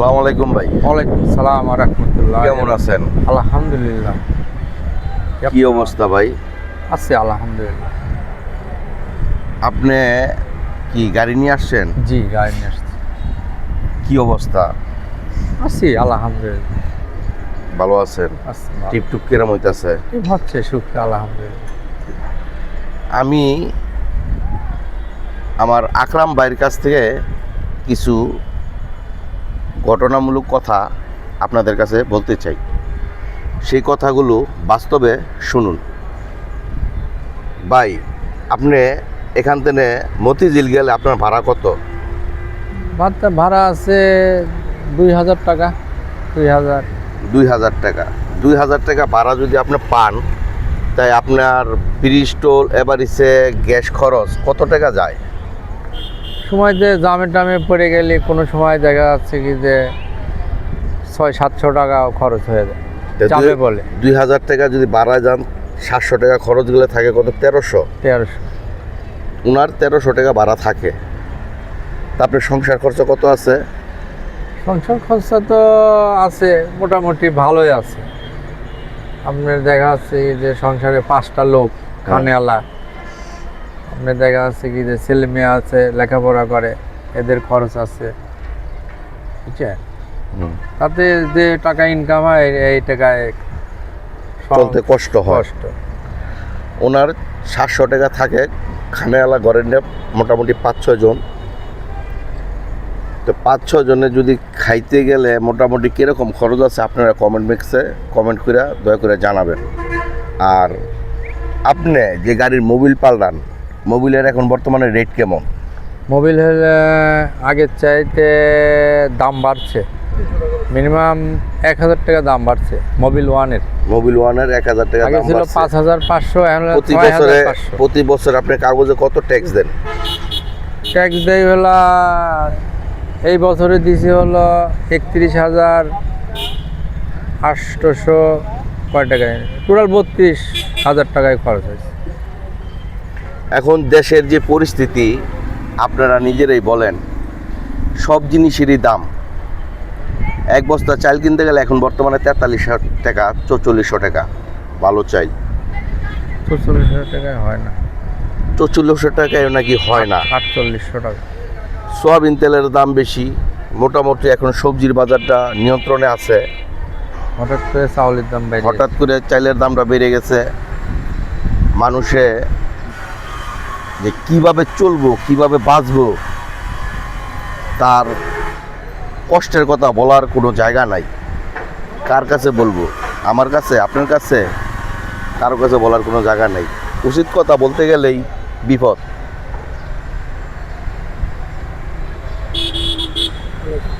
আসসালামু আলাইকুম ভাই। ওয়ালাইকুম সালাম ওয়া রাহমাতুল্লাহ। কেমন আছেন? আলহামদুলিল্লাহ। কি অবস্থা ভাই? আছি আলহামদুলিল্লাহ। আপনি কি গাড়ি নিয়ে আসছেন? জি, গাড়ি নিয়ে আসছি। কি অবস্থা? আছি আলহামদুলিল্লাহ। ভালো আছেন? আছি টিপটুপ কেরাম হইতাছে? ঠিক হচ্ছে সুখে আলহামদুলিল্লাহ। আমি আমার আকরাম ভাইয়ের কাছ থেকে কিছু ঘটনামূলক কথা আপনাদের কাছে বলতে চাই। সেই কথাগুলো বাস্তবে শুনুন। ভাই, আপনি এখান থেকে মতিঝিল গেলে আপনার ভাড়া কত? ভাড়া আছে 2000 টাকা। 2000 2000 টাকা। 2000 টাকা ভাড়া যদি আপনি পান, তাই আপনার ব্রিজ টোল এবারিছে গ্যাস খরচ কত টাকা যায়? সময় যে জামে টামে পড়ে গেলে কোনো সময় দেখা যাচ্ছে কি যে 600-700 টাকাও খরচ হয়ে যায় যাবে বলে। 2000 টাকা যদি ভাড়া যান, 700 টাকা খরচ গেলে থাকে কত? 1300। ওনার 1300 টাকা ভাড়া থাকে। তারপরে সংসার খরচ কত আছে? সংসার খরচা তো আছে, মোটামুটি ভালোই আছে। আপনার দেখা যাচ্ছে কি যে সংসারে 5টা লোক খানেওয়ালা, আপনার দেখা যাচ্ছে কি যে ছেলে মেয়ে আছে, লেখাপড়া করে, এদের খরচ আছে, বুঝছেন? তাতে যে টাকা ইনকাম হয় এই টাকায় চলতে কষ্ট হয়। ওনার 700 টাকা থাকে, খানেওয়ালা ঘরের নিয়ে মোটামুটি 5-6 জন। তো 5-6 জনে যদি খাইতে গেলে মোটামুটি কীরকম খরচ আছে আপনারা কমেন্ট করে দয়া করে জানাবেন। আর আপনি যে গাড়ির মোবিল পাল্টান, মোবিলের এখন বর্তমানে রেট কেমন? মোবিল হলে আগের চাইতে দাম বাড়ছে, মিনিমাম 1000 টাকা দাম বাড়ছে মোবিল ওয়ানের। 1000 টাকা আগে দাম ছিল বাড়ছে। 5500, এখন প্রতি বছরে আপনি কাগজে কত ট্যাক্স দেন? ট্যাক্স দেয় হলো এই বছরে দিছি হলো 31,800 কয় টাকায়, টোটাল 32,000 টাকায় খরচ হয়েছে। এখন দেশের যে পরিস্থিতি আপনারা নিজেরাই বলেন, সব জিনিসেরই দাম। এক বস্তা চাল কিনতে গেলে এখন বর্তমানে 4300 টাকা, 4400 টাকা ভালো চাই। 44,000 টাকায় হয় না, 4400 টাকায় নাকি হয় না? 4800 টাকা। সয়াবিন তেলের দাম বেশি। মোটামুটি এখন সবজির বাজারটা নিয়ন্ত্রণে আছে। হঠাৎ করে চাউলের দাম বেড়ে হঠাৎ করে চালের দামটা বেড়ে গেছে। মানুষে যে কিভাবে চলবো, কিভাবে বাঁচবো, তার কষ্টের কথা বলার কোনো জায়গা নাই। কার কাছে বলবো? আমার কাছে, আপনার কাছে, কারো কাছে বলার কোনো জায়গা নেই। উচিত কথা বলতে গেলেই বিপদ।